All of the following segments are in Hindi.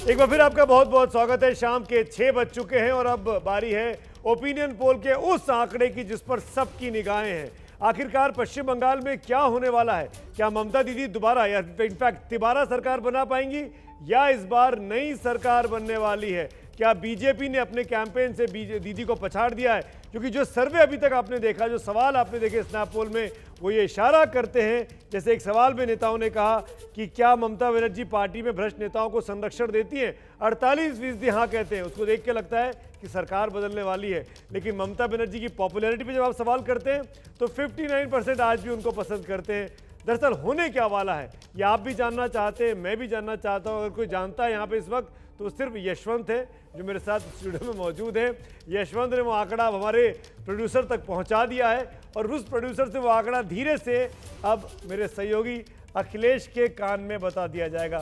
एक बार फिर आपका बहुत बहुत स्वागत है। शाम के 6 बज चुके हैं और अब बारी है ओपिनियन पोल के उस आंकड़े की जिस पर सबकी निगाहें हैं। आखिरकार पश्चिम बंगाल में क्या होने वाला है? क्या ममता दीदी दोबारा या इनफैक्ट तिबारा सरकार बना पाएंगी या इस बार नई सरकार बनने वाली है? क्या बीजेपी ने अपने कैंपेन से दीदी को पछाड़ दिया है? क्योंकि जो सर्वे अभी तक आपने देखा, जो सवाल आपने देखे स्नैप पोल में, वो ये इशारा करते हैं, जैसे एक सवाल में नेताओं ने कहा कि क्या ममता बनर्जी पार्टी में भ्रष्ट नेताओं को संरक्षण देती हैं? 48% हाँ कहते हैं। उसको देख के लगता है कि सरकार बदलने वाली है। लेकिन ममता बनर्जी की पॉपुलैरिटी पे जब आप सवाल करते हैं तो 59% आज भी उनको पसंद करते हैं। दरअसल होने क्या वाला है ये आप भी जानना चाहते हैं, मैं भी जानना चाहता हूँ। अगर कोई जानता है यहाँ पे इस वक्त तो सिर्फ यशवंत है जो मेरे साथ स्टूडियो में मौजूद है। यशवंत ने वो आंकड़ा हमारे प्रोड्यूसर तक पहुंचा दिया है और उस प्रोड्यूसर से वो आंकड़ा धीरे से अब मेरे सहयोगी अखिलेश के कान में बता दिया जाएगा।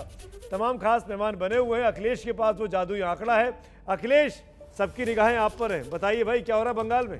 तमाम खास मेहमान बने हुए हैं। अखिलेश के पास वो जादुई आंकड़ा है। अखिलेश, सबकी निगाहें आप पर हैं, बताइए भाई क्या हो रहा है बंगाल में?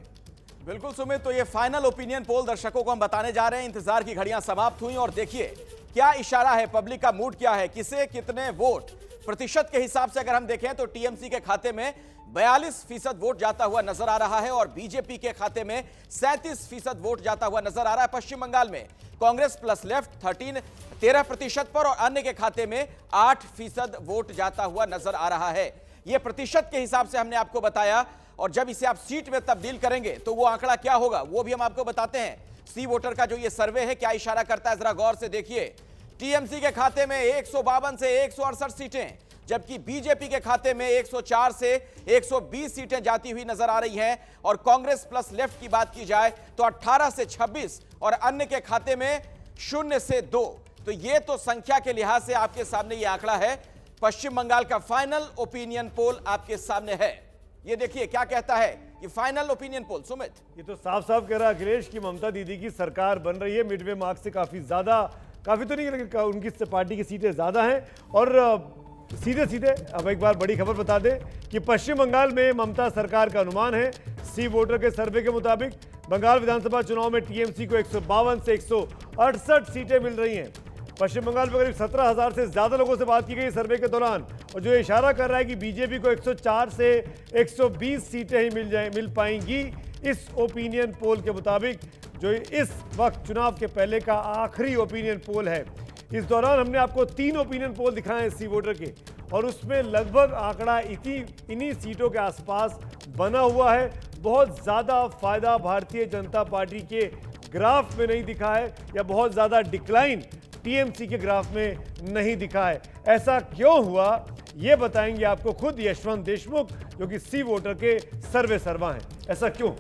बिल्कुल सुमित, तो ये फाइनल ओपिनियन पोल दर्शकों को हम बताने जा रहे हैं। इंतजार की घड़ियां समाप्त हुई और देखिए क्या इशारा है, पब्लिक का मूड क्या है, किसे कितने वोट। प्रतिशत के हिसाब से अगर हम देखें तो टीएमसी के खाते में 42% वोट जाता हुआ नजर आ रहा है और बीजेपी के खाते में 37% वोट जाता हुआ नजर आ रहा है। पश्चिम बंगाल में कांग्रेस प्लस लेफ्ट 13% पर और अन्य के खाते में 8% वोट जाता हुआ नजर आ रहा है। यह प्रतिशत के हिसाब से हमने आपको बताया और जब इसे आप सीट में तब्दील करेंगे तो वो आंकड़ा क्या होगा वो भी हम आपको बताते हैं। सी वोटर का जो ये सर्वे है क्या इशारा करता है, जरा गौर से देखिए। टीएमसी के खाते में 152 से 168 सीटें, जबकि बीजेपी के खाते में 104 से 120 सीटें जाती हुई नजर आ रही हैं और कांग्रेस प्लस लेफ्ट की बात की जाए तो 18 से 26 और अन्य के खाते में 0 से 2। तो ये तो संख्या के लिहाज से आपके सामने ये आंकड़ा है। पश्चिम बंगाल का फाइनल ओपिनियन पोल आपके सामने है। ये देखिए क्या कहता है ये फाइनल ओपिनियन पोल। सुमित, ये तो साफ साफ कह रहा है अखिलेश की ममता दीदी की सरकार बन रही है। मिडवे मार्क से काफी तो नहीं, लेकिन उनकी पार्टी की सीटें ज्यादा हैं। और सीधे सीधे अब एक बार बड़ी खबर बता दें कि पश्चिम बंगाल में ममता सरकार का अनुमान है। सी वोटर के सर्वे के मुताबिक बंगाल विधानसभा चुनाव में टीएमसी को 152 से 168 सीटें मिल रही हैं। पश्चिम बंगाल में करीब 17,000 से ज्यादा लोगों से बात की गई सर्वे के दौरान और जो इशारा कर रहा है कि बीजेपी को 104 से 120 सीटें ही मिल पाएंगी। इस ओपिनियन पोल के मुताबिक, जो इस वक्त चुनाव के पहले का आखिरी ओपिनियन पोल है। इस दौरान हमने आपको 3 ओपिनियन पोल दिखाए हैं सी वोटर के और उसमें लगभग आंकड़ा इन्हीं सीटों के आसपास बना हुआ है। बहुत ज़्यादा फायदा भारतीय जनता पार्टी के ग्राफ में नहीं दिखा है या बहुत ज़्यादा डिक्लाइन टीएमसी के ग्राफ में नहीं दिखा है। ऐसा क्यों हुआ ये बताएंगे आपको खुद यशवंत देशमुख, जो कि सी वोटर के सर्वा हैं। ऐसा क्यों?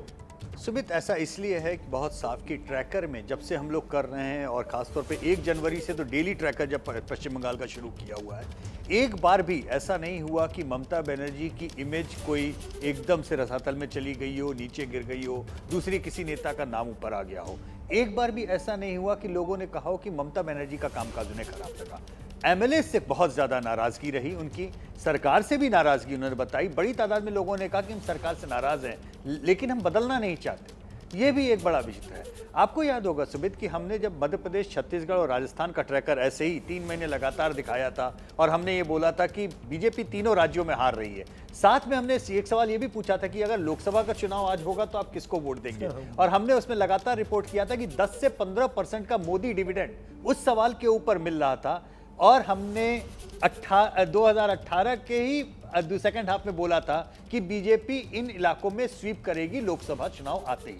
सुमित, ऐसा इसलिए है कि बहुत साफ की ट्रैकर में जब से हम लोग कर रहे हैं और खासतौर पे 1 जनवरी से तो डेली ट्रैकर जब पश्चिम बंगाल का शुरू किया हुआ है, एक बार भी ऐसा नहीं हुआ कि ममता बनर्जी की इमेज कोई एकदम से रसातल में चली गई हो, नीचे गिर गई हो, दूसरे किसी नेता का नाम ऊपर आ गया हो। एक बार भी ऐसा नहीं हुआ कि लोगों ने कहा हो कि ममता बनर्जी का कामकाज उन्हें खराब लगा। एमएलए से बहुत ज्यादा नाराजगी रही, उनकी सरकार से भी नाराजगी उन्होंने बताई। बड़ी तादाद में लोगों ने कहा कि हम सरकार से नाराज हैं लेकिन हम बदलना नहीं चाहते। ये भी एक बड़ा विषय है। आपको याद होगा सुमित कि हमने जब मध्य प्रदेश, छत्तीसगढ़ और राजस्थान का ट्रैकर ऐसे ही 3 महीने लगातार दिखाया था और हमने ये बोला था कि बीजेपी तीनों राज्यों में हार रही है। साथ में हमने एक सवाल ये भी पूछा था कि अगर लोकसभा का चुनाव आज होगा तो आप किसको वोट देंगे, और हमने उसमें लगातार रिपोर्ट किया था कि 10 से 15% का मोदी डिविडेंड उस सवाल के ऊपर मिल रहा था। और हमने 2018 के ही सेकंड हाफ में बोला था कि बीजेपी इन इलाकों में स्वीप करेगी लोकसभा चुनाव आते ही।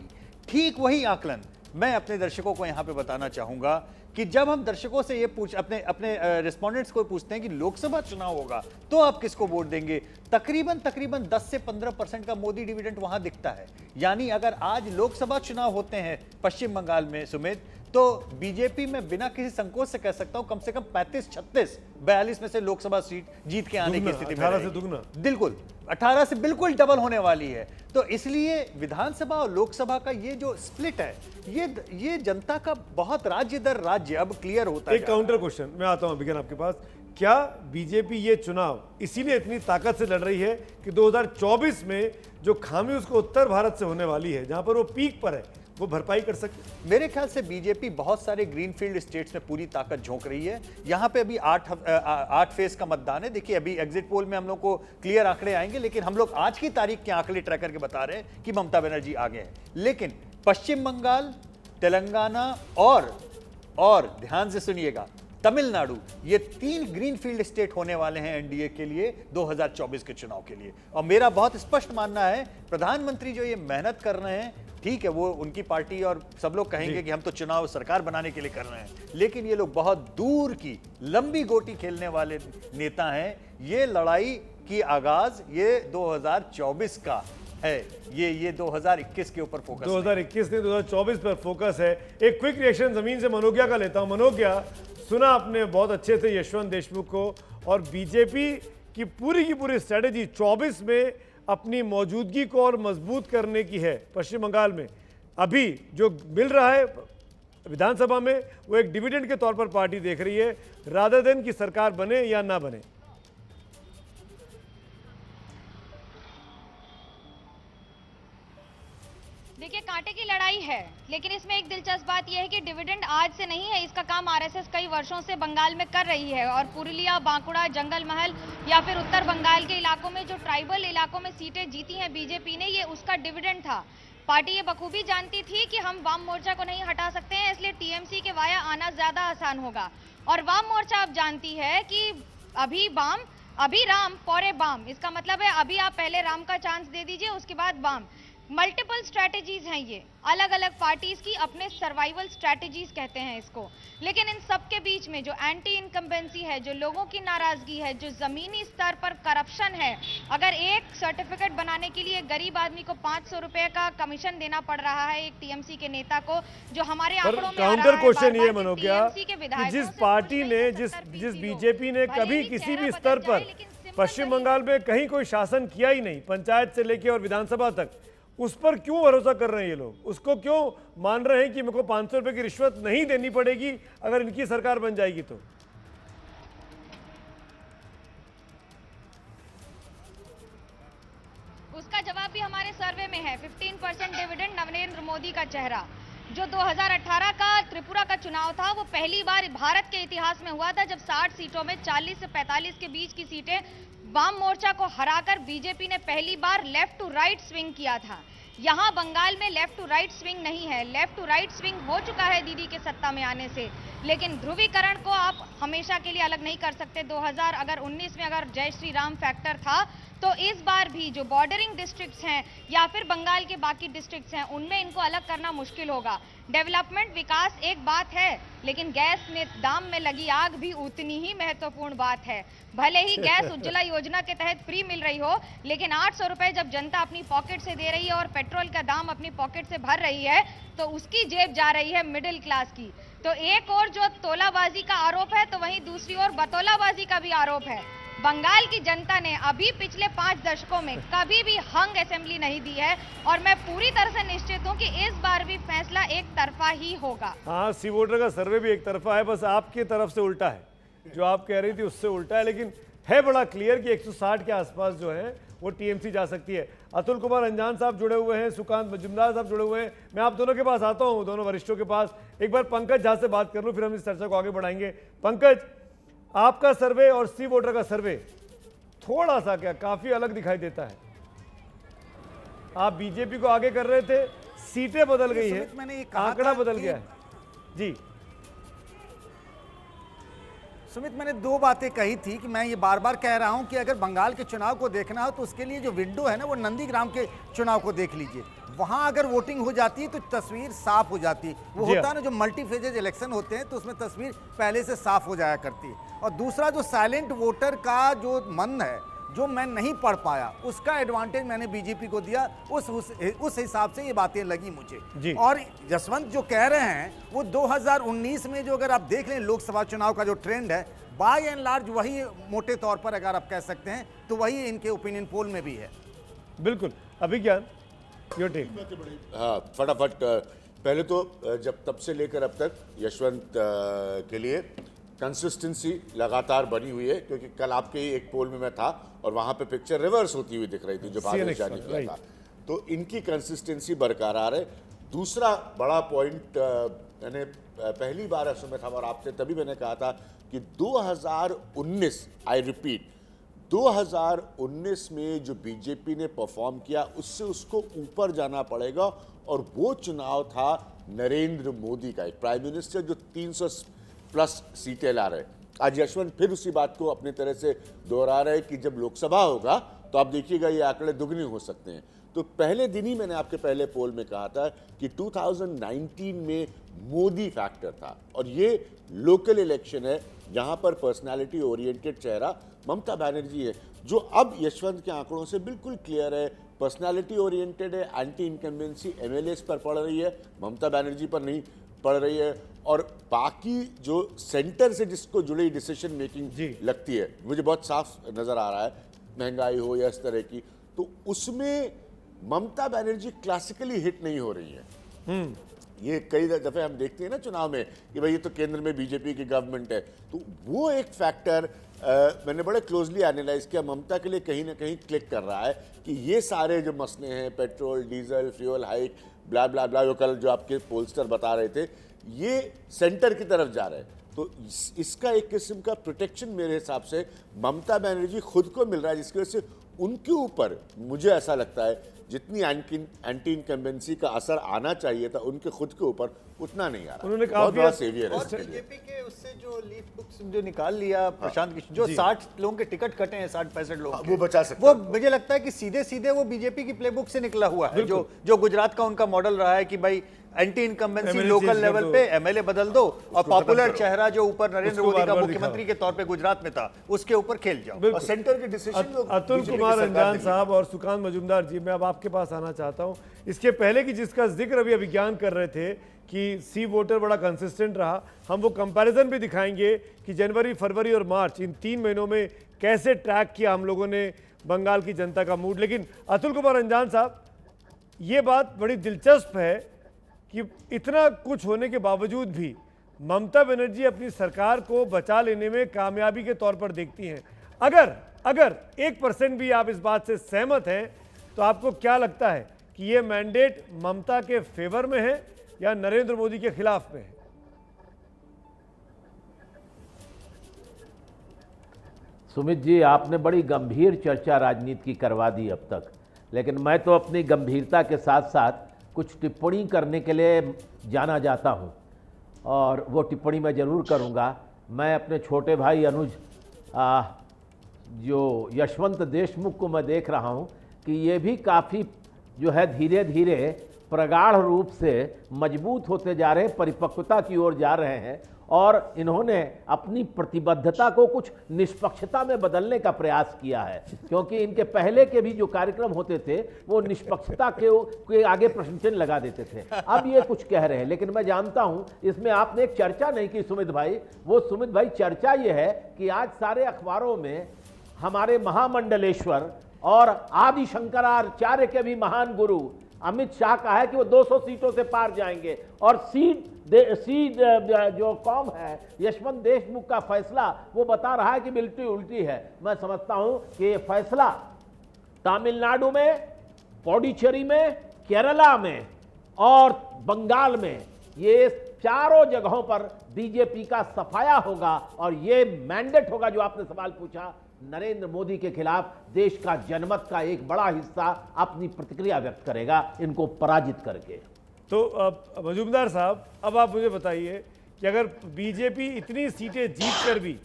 ठीक वही आकलन मैं अपने दर्शकों को यहां पे बताना चाहूंगा कि जब हम दर्शकों से ये अपने रिस्पोंडेंट्स को पूछते हैं कि लोकसभा चुनाव होगा तो आप किसको वोट देंगे, तकरीबन 10 से 15% का मोदी डिविडेंड वहां दिखता है। यानी अगर आज लोकसभा चुनाव होते हैं पश्चिम बंगाल में सुमित, तो बीजेपी में बिना किसी संकोच से कह सकता हूं कम से कम 35, 36, 42 में से लोकसभा सीट जीत के आने की स्थिति में 18 से दुगना, बिल्कुल 18 से बिल्कुल डबल होने वाली है। तो इसलिए विधानसभा और लोकसभा का ये जो स्प्लिट है, ये जनता का बहुत राज्य दर राज्य अब क्लियर होता है। एक काउंटर क्वेश्चन मैं आता हूं अभिज्ञान आपके पास। क्या बीजेपी ये चुनाव इसीलिए इतनी ताकत से लड़ रही है कि 2024 में जो खामी उसको उत्तर भारत से होने वाली है, जहां पर वो पीक पर है, वो भरपाई कर सके। मेरे ख्याल से बीजेपी बहुत सारे ग्रीनफील्ड स्टेट्स में पूरी ताकत झोंक रही है। यहाँ पे अभी 8 फेज का मतदान है। देखिए अभी एग्जिट पोल में हम लोग को क्लियर आंकड़े आएंगे, लेकिन हम लोग आज की तारीख के आंकड़े ट्रैक करके बता रहे हैं कि ममता बनर्जी आगे है। लेकिन पश्चिम बंगाल, तेलंगाना और ध्यान से सुनिएगा, तमिलनाडु, ये 3 ग्रीनफील्ड स्टेट होने वाले हैं एनडीए के लिए 2024 के चुनाव के लिए। और मेरा बहुत स्पष्ट मानना है, प्रधानमंत्री जो ये मेहनत कर रहे हैं, ठीक है, वो उनकी पार्टी और सब लोग कहेंगे कि हम तो चुनाव सरकार बनाने के लिए कर रहे हैं, लेकिन ये लोग बहुत दूर की लंबी गोटी खेलने वाले नेता हैं। ये लड़ाई की आगाज ये 2024 का है, ये 2021 के ऊपर फोकस 2021 नहीं 2024 पर फोकस है। एक क्विक रिएक्शन जमीन से मनोज्ञा का लेता हूं। मनोज्ञा, सुना आपने बहुत अच्छे से यशवंत देशमुख को, और बीजेपी की पूरी स्ट्रेटेजी 24 में अपनी मौजूदगी को और मजबूत करने की है। पश्चिम बंगाल में अभी जो मिल रहा है विधानसभा में, वो एक डिविडेंड के तौर पर पार्टी देख रही है, रादर देन की सरकार बने या ना बने। देखिए, कांटे की लड़ाई है, लेकिन इसमें एक दिलचस्प बात यह है कि डिविडेंड आज से नहीं है। इसका काम आरएसएस कई वर्षों से बंगाल में कर रही है, और पुरुलिया, बांकुड़ा, जंगल महल या फिर उत्तर बंगाल के इलाकों में जो ट्राइबल इलाकों में सीटें जीती हैं बीजेपी ने, ये उसका डिविडेंड था। पार्टी ये बखूबी जानती थी कि हम वाम मोर्चा को नहीं हटा सकते हैं, इसलिए टीएमसी के वाया आना ज्यादा आसान होगा। और वाम मोर्चा अब जानती है कि अभी राम पौरे बाम, इसका मतलब है अभी आप पहले राम का चांस दे दीजिए, उसके बाद वाम। मल्टीपल स्ट्रैटेजीज हैं ये, अलग अलग पार्टीज की अपने सर्वाइवल स्ट्रैटेजीज कहते हैं इसको। लेकिन इन सब के बीच में जो एंटी इनकम्बेंसी है, जो लोगों की नाराजगी है, जो जमीनी स्तर पर करप्शन है, अगर एक सर्टिफिकेट बनाने के लिए गरीब आदमी को 500 रुपए का कमीशन देना पड़ रहा है एक टीएमसी के नेता को, जो हमारे आंकड़ों में काउंटर क्वेश्चन ये बार-बार मनोज्ञा TMC के कि विधायकों जिस से पार्टी पूछ ने रहे जिस 70 जिस फीसदी बीजेपी ने हो, कभी भले ही किसी चेहरा भी बदल स्तर जाए, पर लेकिन सिंपल पश्चिम तरीके बंगाल में कहीं कोई शासन किया ही नहीं, पंचायत से लेके और विधानसभा तक, उस पर क्यों भरोसा कर रहे हैं ये लोग? उसको क्यों मान रहे हैं कि मेरे को 500 रुपए की रिश्वत नहीं देनी पड़ेगी अगर इनकी सरकार बन जाएगी तो? उसका जवाब भी हमारे सर्वे में है। 15% डिविडेंड, नरेंद्र मोदी का चेहरा। जो 2018 का त्रिपुरा का चुनाव था, वो पहली बार भारत के इतिहास में हुआ था जब 60 सीटों में 40 से 45 के बीच की सीटें वाम मोर्चा को हराकर बीजेपी ने पहली बार लेफ्ट टू राइट स्विंग किया था। यहां बंगाल में लेफ्ट टू राइट स्विंग नहीं है, लेफ्ट टू राइट स्विंग हो चुका है दीदी के सत्ता में आने से। लेकिन ध्रुवीकरण को आप हमेशा के लिए अलग नहीं कर सकते। 2019 में अगर जय श्री राम फैक्टर था, तो इस बार भी जो बॉर्डरिंग डिस्ट्रिक्ट्स हैं या फिर बंगाल के बाकी डिस्ट्रिक्ट्स हैं, उनमें इनको अलग करना मुश्किल होगा। डेवलपमेंट, विकास एक बात है, लेकिन गैस में दाम में लगी आग भी उतनी ही महत्वपूर्ण बात है। भले ही गैस उज्ज्वला योजना के तहत फ्री मिल रही हो, लेकिन 800 रुपए जब जनता अपनी पॉकेट से दे रही है और पेट्रोल का दाम अपनी पॉकेट से भर रही है, तो उसकी जेब जा रही है मिडिल क्लास की। तो एक और जो तोलाबाजी का आरोप है, तो वहीं दूसरी ओर बतौलाबाजी का भी आरोप है। बंगाल की जनता ने अभी पिछले 5 दशकों में कभी भी हंग असेंबली नहीं दी है, और मैं पूरी तरह से निश्चित हूं कि इस बार भी फैसला एक तरफा ही होगा। हाँ, सी वोटर का सर्वे भी एक तरफा है, बस आपकी तरफ से उल्टा है। जो आप कह रही थी उससे उल्टा है, लेकिन है बड़ा क्लियर कि 160 के आसपास जो है वो टीएमसी जा सकती है। अतुल कुमार अंजान साहब जुड़े हुए हैं, सुकांत मजुमदार साहब जुड़े हुए हैं। मैं आप दोनों के पास आता हूँ, दोनों वरिष्ठों के पास। एक बार पंकज झा से बात कर लूँ, फिर हम इस चर्चा को आगे बढ़ाएंगे। पंकज, आपका सर्वे और सी वोटर का सर्वे थोड़ा सा क्या काफी अलग दिखाई देता है। आप बीजेपी को आगे कर रहे थे, सीटें बदल गई है, आंकड़ा बदल गया है। जी सुमित, मैंने 2 बातें कही थी कि मैं ये बार बार कह रहा हूं कि अगर बंगाल के चुनाव को देखना हो तो उसके लिए जो विंडो है ना, वो नंदीग्राम के चुनाव को देख लीजिए। वहां अगर वोटिंग हो जाती है तो तस्वीर साफ हो जाती है। वो होता है ना, जो मल्टी फेजेज इलेक्शन होते हैं, तो उसमें तस्वीर पहले से साफ हो जाया करती है। और दूसरा, जो साइलेंट वोटर का जो मन है, जो मैं नहीं पढ़ पाया, उसका एडवांटेज मैंने बीजेपी को दिया। उस हिसाब से ये बातें लगी मुझे। और जसवंत जो कह रहे हैं, वो 2019 में जो अगर आप देख लें लोकसभा चुनाव का जो ट्रेंड है, बाय एंड लार्ज वही, मोटे तौर पर अगर आप कह सकते हैं, तो वही इनके ओपिनियन पोल में भी है। बिल्कुल। अभिज्ञान, योर टेक। हाँ, फटाफट। पहले तो जब तब से लेकर अब तक यशवंत के लिए कंसिस्टेंसी लगातार बनी हुई है, क्योंकि कल आपके ही एक पोल में मैं था और वहां पे पिक्चर रिवर्स होती हुई दिख रही थी जो भाजपा ने किया था। तो इनकी कंसिस्टेंसी बरकरार है। दूसरा बड़ा पॉइंट मैंने पहली बार ऐसे में था और आपसे तभी मैंने कहा था कि 2019, आई रिपीट, 2019 में जो बीजेपी ने परफॉर्म किया उससे उसको ऊपर जाना पड़ेगा, और वो चुनाव था नरेंद्र मोदी का, एक प्राइम मिनिस्टर जो 300 प्लस सीटें ला रहे। आज यशवंत फिर उसी बात को अपनी तरह से दोहरा रहे कि जब लोकसभा होगा तो आप देखिएगा ये आंकड़े दुगने हो सकते हैं। तो पहले दिन ही मैंने आपके पहले पोल में कहा था कि 2019 में मोदी फैक्टर था, और ये लोकल इलेक्शन है जहां पर पर्सनालिटी ओरिएंटेड चेहरा ममता बनर्जी है, जो अब यशवंत के आंकड़ों से बिल्कुल क्लियर है, पर्सनालिटी ओरिएंटेड है, एंटी इनकम्बेंसी एमएलएस पर पड़ रही है, ममता बनर्जी पर नहीं पड़ रही है। और बाकी जो सेंटर से जिसको जुड़ी डिसीजन मेकिंग लगती है, मुझे बहुत साफ नजर आ रहा है, महंगाई हो या इस तरह की, तो उसमें ममता बनर्जी क्लासिकली हिट नहीं हो रही है। ये कई दफे हम देखते हैं ना चुनाव में कि भाई ये तो केंद्र में बीजेपी की गवर्नमेंट है, तो वो एक फैक्टर मैंने बड़े क्लोजली एनालाइज किया, ममता के लिए कहीं ना कहीं क्लिक कर रहा है कि ये सारे जो मसले हैं, पेट्रोल डीजल फ्यूल हाइक ब्ला ब्ला ब्ला, जो कल जो आपके पोलस्टर बता रहे थे, ये सेंटर की तरफ जा रहे हैं। तो इसका एक किस्म का प्रोटेक्शन मेरे हिसाब से ममता बनर्जी खुद को मिल रहा है, जिसकी वजह से उनके ऊपर मुझे ऐसा लगता है जितनी एंटी इनकम्बेंसी का असर आना चाहिए था उनके खुद के ऊपर उतना नहीं आ रहा। उन्होंने बहुत बड़ा सेवियर है और इसके लिए। बीजेपी के उससे जो लीफ बुक्स जो निकाल लिया प्रशांत किशन, जो 60 लोगों के टिकट कटे हैं, 60-65 लोग, वो बचा सकते वो मुझे लगता है कि सीधे सीधे वो बीजेपी की प्लेबुक से निकला हुआ है, जो गुजरात का उनका मॉडल रहा है कि भाई एंटी इनकम्बेंसी लोकल लेवल पे एमएलए बदल दो, और पॉपुलर चेहरा जो ऊपर नरेंद्र मोदी का मुख्यमंत्री के तौर पे गुजरात में था उसके ऊपर खेल जाओ, और सेंटर के डिसीजन अतुल कुमार अंजान साहब और सुकांत मजूमदार जी, मैं अब आपके पास आना चाहता हूं। इसके पहले की जिसका जिक्र अभी अभिज्ञान कर रहे थे कि सी वोटर बड़ा कंसिस्टेंट रहा, हम वो कंपैरिजन भी दिखाएंगे कि जनवरी, फरवरी और मार्च इन 3 महीनों में कैसे ट्रैक किया हम लोगों ने बंगाल की जनता का मूड। लेकिन अतुल कुमार अंजान साहब, ये बात बड़ी दिलचस्प है कि इतना कुछ होने के बावजूद भी ममता बनर्जी अपनी सरकार को बचा लेने में कामयाबी के तौर पर देखती हैं। अगर 1% भी आप इस बात से सहमत हैं तो आपको क्या लगता है कि ये मैंडेट ममता के फेवर में है या नरेंद्र मोदी के खिलाफ में है? सुमित जी, आपने बड़ी गंभीर चर्चा राजनीति की करवा दी अब तक, लेकिन मैं तो अपनी गंभीरता के साथ साथ कुछ टिप्पणी करने के लिए जाना जाता हूं, और वो टिप्पणी मैं ज़रूर करूंगा। मैं अपने छोटे भाई अनुज जो यशवंत देशमुख को मैं देख रहा हूं कि ये भी काफ़ी जो है धीरे धीरे प्रगाढ़ रूप से मजबूत होते जा रहे हैं, परिपक्वता की ओर जा रहे हैं, और इन्होंने अपनी प्रतिबद्धता को कुछ निष्पक्षता में बदलने का प्रयास किया है, क्योंकि इनके पहले के भी जो कार्यक्रम होते थे वो निष्पक्षता के आगे प्रश्न चिन्ह लगा देते थे। अब ये कुछ कह रहे हैं, लेकिन मैं जानता हूं इसमें आपने एक चर्चा नहीं की सुमित भाई। वो सुमित भाई चर्चा ये है कि आज सारे अखबारों में हमारे महामंडलेश्वर और आदि शंकराचार्य के भी महान गुरु अमित शाह का है कि वो 200 सीटों से पार जाएंगे, और सीट जो कौम है यशवंत देशमुख का फैसला वो बता रहा है कि बिल्कुल उल्टी है। मैं समझता हूं कि ये फैसला तमिलनाडु में, पौडीचेरी में, केरला में और बंगाल में, ये चारों जगहों पर बीजेपी का सफाया होगा, और ये मैंडेट होगा जो आपने सवाल पूछा, नरेंद्र मोदी के खिलाफ देश का जनमत का एक बड़ा हिस्सा अपनी प्रतिक्रिया व्यक्त करेगा इनको पराजित करके। तो मजूमदार साहब, अब आप मुझे बताइए कि अगर बीजेपी इतनी सीटें जीतकर भी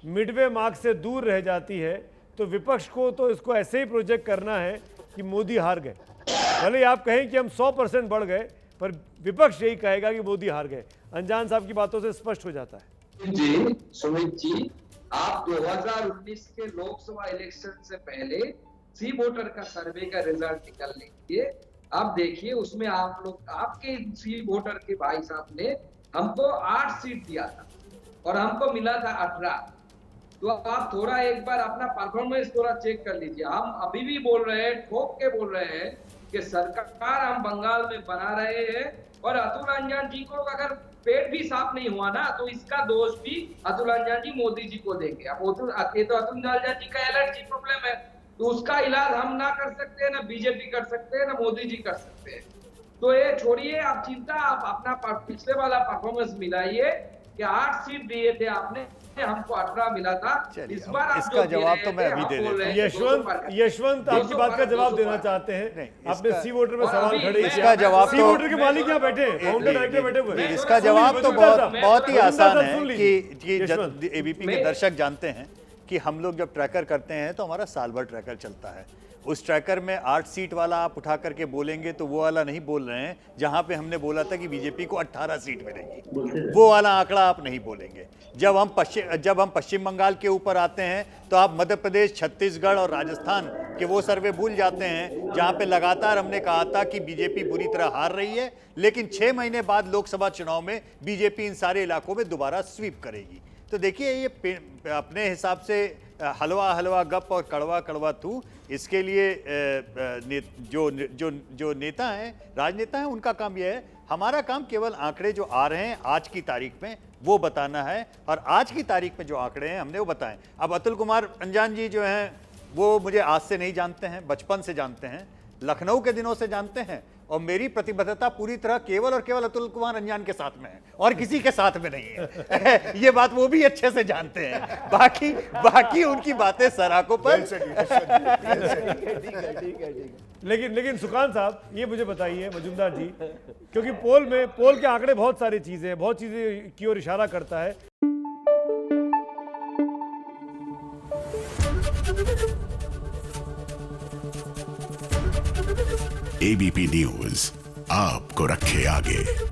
मिडवे मार्क से दूर रह जाती है तो विपक्ष को तो इसको ऐसे ही प्रोजेक्ट करना है कि मोदी हार गए। भले आप कहें कि हम 100% बढ़ गए, पर विपक्ष यही कहेगा कि मोदी हार गए। अंजान साहब की बातों से स्पष्ट हो जाता है। जी सुमित जी, आप 2019 के लोकसभा इलेक्शन से पहले सी वोटर का सर्वे का रिजल्ट निकल लीजिए। आप देखिए उसमें आप लोग, आपके सी वोटर के भाई साहब ने हमको 8 सीट दिया था और हमको मिला था 18। तो आप थोड़ा एक बार अपना परफॉर्मेंस थोड़ा चेक कर लीजिए। हम अभी भी बोल रहे हैं, ठोक के बोल रहे हैं कि सरकार हम बंगाल में बना रहे हैं, और अतुल अंजान जी को अगर पेट भी साफ नहीं हुआ ना तो इसका दोष भी अतुल अंजान जी मोदी जी को देंगे। अब अतुल अंजान जी का एलर्जी प्रॉब्लम है, तो उसका इलाज हम ना कर सकते हैं, ना बीजेपी कर सकते हैं, ना मोदी जी कर सकते हैं। तो ये छोड़िए आप चिंता, आप अपना पिछले वाला परफॉर्मेंस मिलाइए कि 8 सीट दिए थे आपने, हमको 18 मिला था। चलिए, इस बार आप इसका जो जवाब दे तो मैं रहे अभी थे, दे हम बोल देता रहे हैं यशवंत आपकी बात का जवाब देना चाहते हैं। नहीं, आपने इसका- सी वोटर में और सवाल अभी खड़े किए। इसका जवाब सी तो- वोटर के मालिक यहाँ बैठे हैं, फाउंडर डायरेक्टर बैठे हुए हैं। इसका जवाब तो मजुमदार साहब, बहुत ही मजुमदार आसान साहब है सुन कि लीजिए। यशवंत, एबीपी के मैं- दर्शक जानते हैं कि हम लोग जब ट्रैकर करते हैं तो हमारा साल भर ट्रैकर चलता है। उस ट्रैकर में 8 सीट वाला आप उठा करके बोलेंगे तो वो वाला नहीं बोल रहे हैं जहां पे हमने बोला था कि बीजेपी को 18 सीट मिलेगी, वो वाला आंकड़ा आप नहीं बोलेंगे। जब हम पश्चिम बंगाल के ऊपर आते हैं तो आप मध्य प्रदेश, छत्तीसगढ़ और राजस्थान के वो सर्वे भूल जाते हैं जहां पे लगातार हमने कहा था कि बीजेपी बुरी तरह हार रही है, लेकिन 6 महीने बाद लोकसभा चुनाव में बीजेपी इन सारे इलाकों में दोबारा स्वीप करेगी। तो देखिए, ये अपने हिसाब से हलवा हलवा गप और कड़वा कड़वा तू, इसके लिए जो नेता हैं, राजनेता हैं, उनका काम यह है। हमारा काम केवल आंकड़े जो आ रहे हैं आज की तारीख में वो बताना है, और आज की तारीख में जो आंकड़े हैं हमने वो बताएं। अब अतुल कुमार अंजान जी जो हैं वो मुझे आज से नहीं जानते हैं, बचपन से जानते हैं, लखनऊ के दिनों से जानते हैं, और मेरी प्रतिबद्धता पूरी तरह केवल और केवल अतुल कुमार अंजान के साथ में है और किसी के साथ में नहीं है। ये बात वो भी अच्छे से जानते हैं। बाकी उनकी बातें सराखों पर। लेकिन सुकांत साहब, ये मुझे बताइए मजुमदार जी, क्योंकि पोल के आंकड़े बहुत सारी चीजें हैं, बहुत चीजें की ओर इशारा करता है। एबीपी न्यूज आपको रखे आगे।